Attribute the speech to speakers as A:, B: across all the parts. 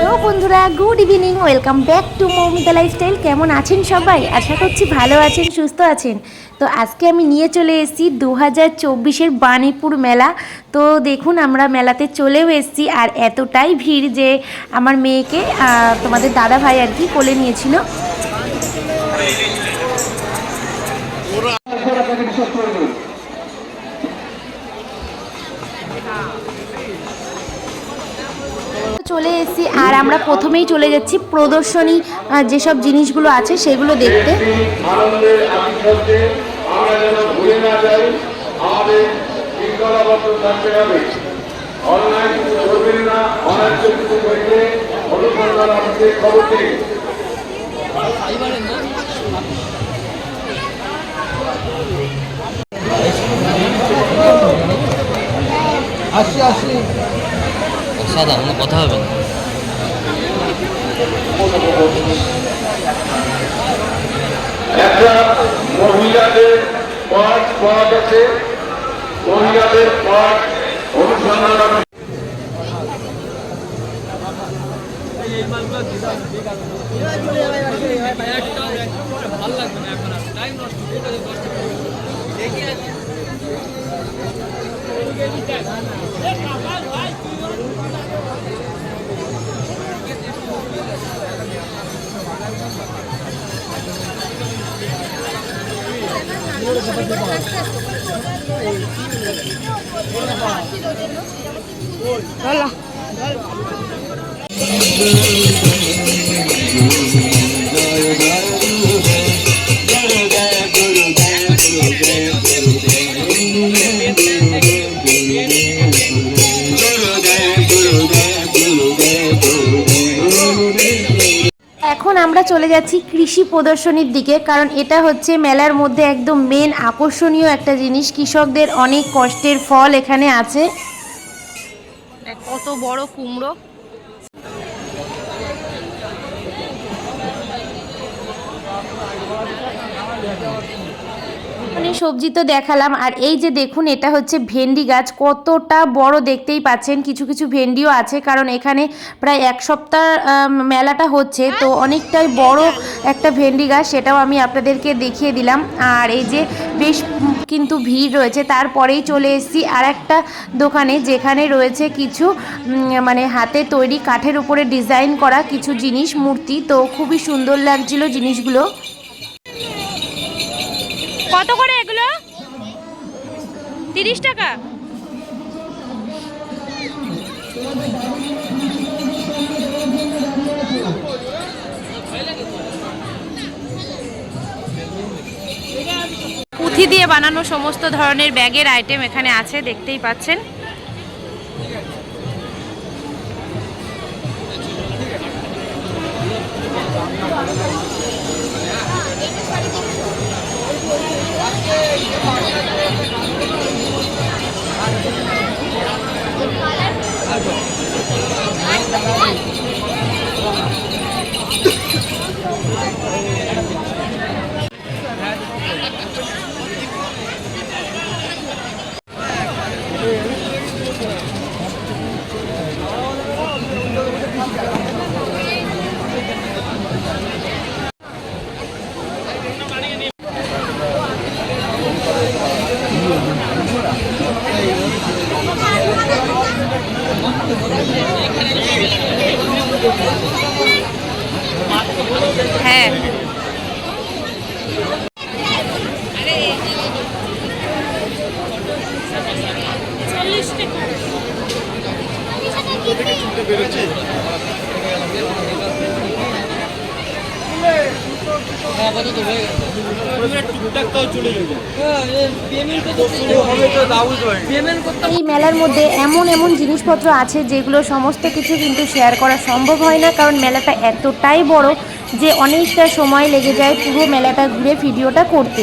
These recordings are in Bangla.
A: তো বন্ধুরা, good evening, welcome back to Moumita lifestyle. কেমন আছেন সবাই? আশা করছি ভালো আছেন, সুস্থ আছেন। তো আজকে আমি নিয়ে চলে এসেছি 2024-এর বাণীপুর মেলা। তো দেখুন, আমরা মেলাতে চলেও এসেছি, আর এতটাই ভিড় যে আমার মেয়েকে তোমাদের দাদা ভাই আর কি কোলে নিয়েছিল। চলে এসেছি, আর আমরা প্রথমেই চলে যাচ্ছি প্রদর্শনী যেসব জিনিসগুলো আছে সেগুলো দেখতে।
B: আসি আসি সাদা কোনো কথা হবে না।
C: একটা মহিলাদের পাঠ আছে, মহিলাদের পাঠ অনুসন্ধান।
A: এখন আমরা চলে যাচ্ছি কৃষি প্রদর্শনীর দিকে, কারণ এটা হচ্ছে মেলার মধ্যে একদম মেন আকর্ষণীয় একটা জিনিস। কৃষকদের অনেক কষ্টের ফল এখানে আছে।
D: কত বড় কুমড়ো!
A: সবজি তো দেখালাম, আর এই যে দেখুন, এটা হচ্ছে ভেন্ডি গাছ। কতটা বড় দেখতেই পাচ্ছেন। কিছু কিছু ভেন্ডিও আছে, কারণ এখানে প্রায় এক সপ্তাহ মেলাটা হচ্ছে, তো অনেকটাই বড় একটা ভেন্ডি গাছ, সেটাও আমি আপনাদেরকে দেখিয়ে দিলাম। আর এই যে বেশ কিন্তু ভিড় রয়েছে। তারপরেই চলে এসেছি আর একটা দোকানে, যেখানে রয়েছে কিছু মানে হাতে তৈরি কাঠের উপরে ডিজাইন করা কিছু জিনিস, মূর্তি। তো খুবই সুন্দর লাগছিল জিনিসগুলো।
D: কত করে এগুলো? 30 টাকা। পুঁথি দিয়ে বানানো সমস্ত ধরনের ব্যাগের আইটেম এখানে আছে, দেখতেই পাচ্ছেন। হ্যাঁ,
A: এই মেলার মধ্যে এমন এমন জিনিসপত্র আছে যেগুলো সমস্ত কিছু কিন্তু শেয়ার করা সম্ভব হয় না, কারণ মেলাটা এতটাই বড় যে অনেকটা সময় লেগে যায় পুরো মেলাটা ঘুরে ভিডিওটা করতে।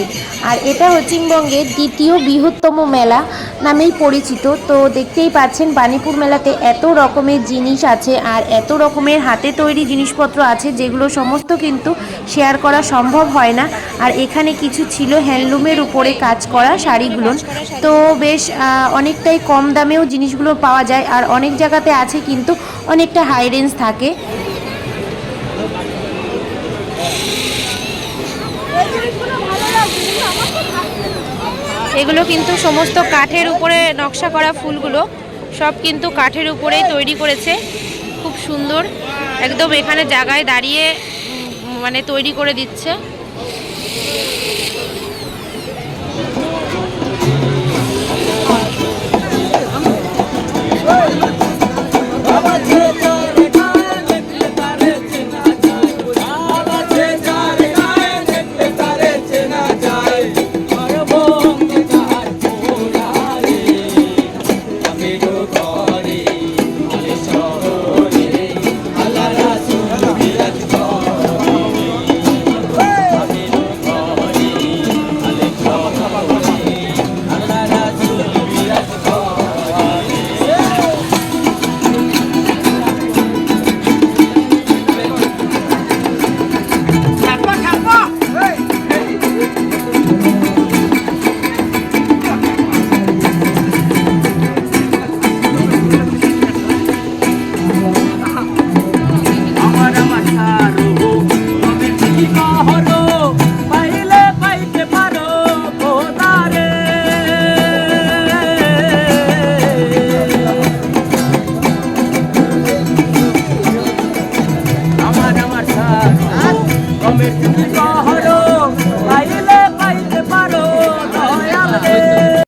A: আর এটা পশ্চিমবঙ্গের দ্বিতীয় বৃহত্তম মেলা নামেই পরিচিত। তো দেখতেই পাচ্ছেন, বাণীপুর মেলাতে এত রকমের জিনিস আছে, আর এত রকমের হাতে তৈরি জিনিসপত্র আছে যেগুলো সমস্ত কিন্তু শেয়ার করা সম্ভব হয় না। আর এখানে কিছু ছিল হ্যান্ডলুমের উপরে কাজ করা শাড়িগুলো। তো বেশ অনেকটাই কম দামেও জিনিসগুলো পাওয়া যায়, আর অনেক জায়গাতে আছে কিন্তু অনেকটা হাই রেঞ্জ থাকে।
D: এগুলো কিন্তু সমস্ত কাঠের উপরে নকশা করা ফুলগুলো সব কিন্তু কাঠের উপরেই তৈরি করেছে, খুব সুন্দর একদম। এখানে জায়গায় দাঁড়িয়ে মানে তৈরি করে দিচ্ছে।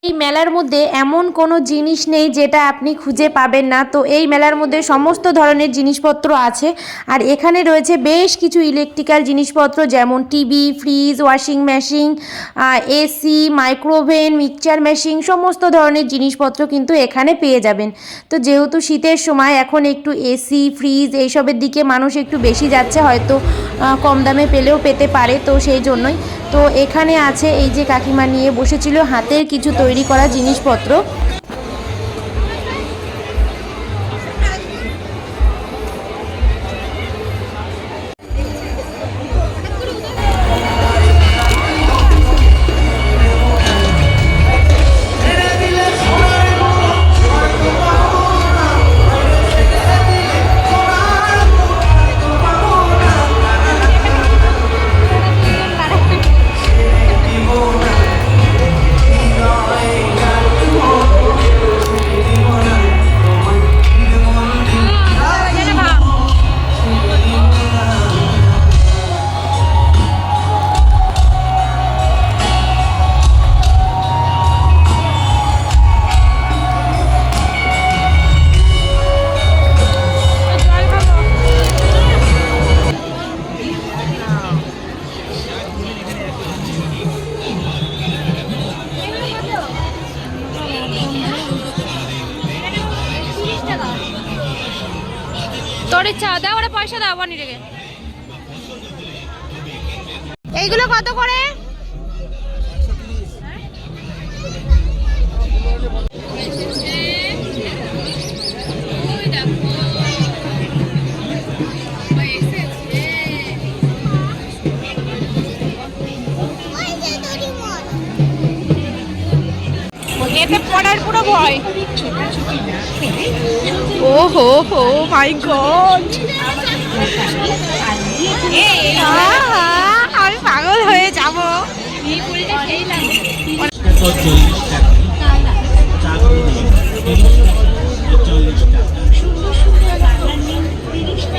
A: এই মেলার মধ্যে এমন কোনো জিনিস নেই যেটা আপনি খুঁজে পাবেন না। তো এই মেলার মধ্যে সমস্ত ধরনের জিনিসপত্র আছে, আর এখানে রয়েছে বেশ কিছু ইলেকট্রিক্যাল জিনিসপত্র, যেমন TV, fridge, washing machine, AC, micro oven, mixture machine, সমস্ত ধরনের জিনিসপত্র কিন্তু এখানে পেয়ে যাবেন। তো যেহেতু শীতের সময় এখন একটু এসি, ফ্রিজ এইসবের দিকে মানুষ একটু বেশি যাচ্ছে, হয়তো কম দামে পেলেও পেতে পারে, তো সেই জন্যই। তো এখানে আছে এই যে কাকিমা নিয়ে বসেছিল হাতের কিছু তৈরি করা জিনিসপত্র।
D: তোর ইচ্ছা, দাও ওরা পয়সা দাও বানি রেখে। এইগুলো কত করে? এতে পড়ার পুরো ভয়। ও হো হো মাই গড, আমি পাগল হয়ে যাব।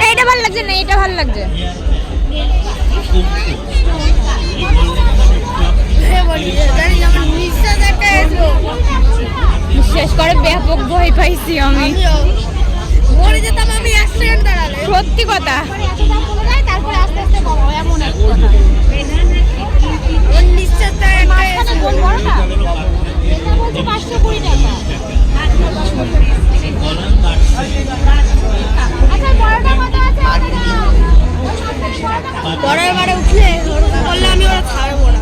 D: এইটা ভালো লাগছে না, এটা ভালো লাগছে। বিশেষ করে ব্যাপক ভয় পাইছি আমি, সত্যি কথা।
E: পরের বারে উঠলে বললে আমি ওরা ছাড়বো না।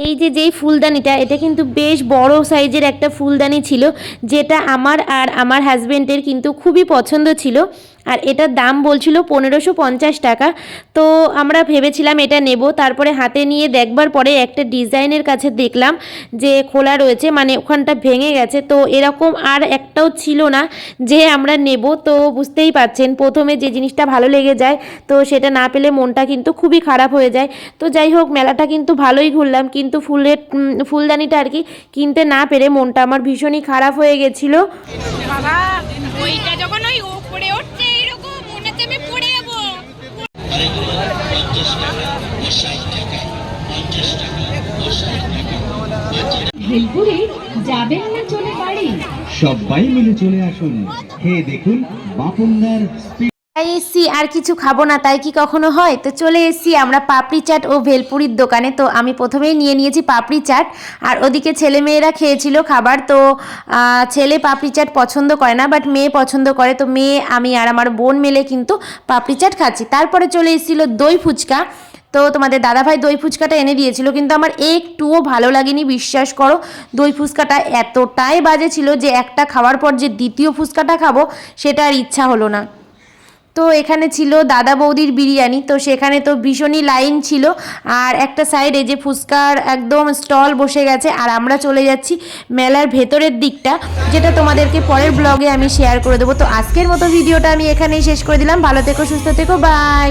A: এই যে যেই ফুলদানিটা, এটা কিন্তু বেশ বড় সাইজের একটা ফুলদানি ছিল, যেটা আমার আর আমার হাজবেন্ডের কিন্তু খুবই পছন্দ ছিল। আর এটার দাম বলছিল 1550 টাকা। তো আমরা ভেবেছিলাম এটা নেব, তারপরে হাতে নিয়ে দেখবার পরে একটা ডিজাইনের কাছে দেখলাম যে খোলা রয়েছে, মানে ওখানটা ভেঙে গেছে। তো এরকম আর একটাও ছিল না যে আমরা নেব। তো বুঝতেই পারছেন, প্রথমে যে জিনিসটা ভালো লেগে যায় তো সেটা না পেলে মনটা কিন্তু খুবই খারাপ হয়ে যায়। তো যাই হোক, মেলাটা কিন্তু ভালোই ঘুরলাম, কিন্তু ফুলদানিটা আর কি কিনতে না পেরে মনটা আমার ভীষণই খারাপ হয়ে গেছিলো।
D: বাবা ওইটা যখন ওই উপরে উঠছে এরকম মনে হচ্ছে আমি পড়ে যাবো।
F: ভেলপুরে যাবেন না চলে বাড়ি?
G: সবাই মিলে চলে আসুন, খেয়ে দেখুন বাপনদার
A: এসছি আর কিছু খাবো না তাই কি কখনো হয়? তো চলে এসছি আমরা পাপড়ি চাট ও ভেলপুরির দোকানে। তো আমি প্রথমেই নিয়ে নিয়েছি পাপড়ি চাট, আর ওদিকে ছেলেমেয়েরা খেয়েছিল খাবার। তো ছেলে পাপড়ি চাট পছন্দ করে না, বাট মেয়ে পছন্দ করে। তো মেয়ে, আমি আর আমার বোন মিলে কিন্তু পাপড়ি চাট খাচ্ছি। তারপরে চলে এসেছিলো দই ফুচকা। তো তোমাদের দাদাভাই দই ফুচকাটা এনে দিয়েছিল, কিন্তু আমার একটুও ভালো লাগেনি, বিশ্বাস করো। দই ফুচকাটা এতটাই বাজে ছিল যে একটা খাওয়ার পর যে দ্বিতীয় ফুচকাটা খাবো সেটা আর ইচ্ছা হলো না। তো এখানে ছিল দাদা বৌদির বিরিয়ানি, তো সেখানে তো ভীষণই লাইন ছিল। আর একটা সাইডে যে ফুচকার একদম স্টল বসে গেছে, আর আমরা চলে যাচ্ছি মেলার ভেতরের দিকটা, যেটা তোমাদেরকে পরের ব্লগে আমি শেয়ার করে দেবো। তো আজকের মতো ভিডিওটা আমি এখানেই শেষ করে দিলাম। ভালো থেকো, সুস্থ থেকো, বাই।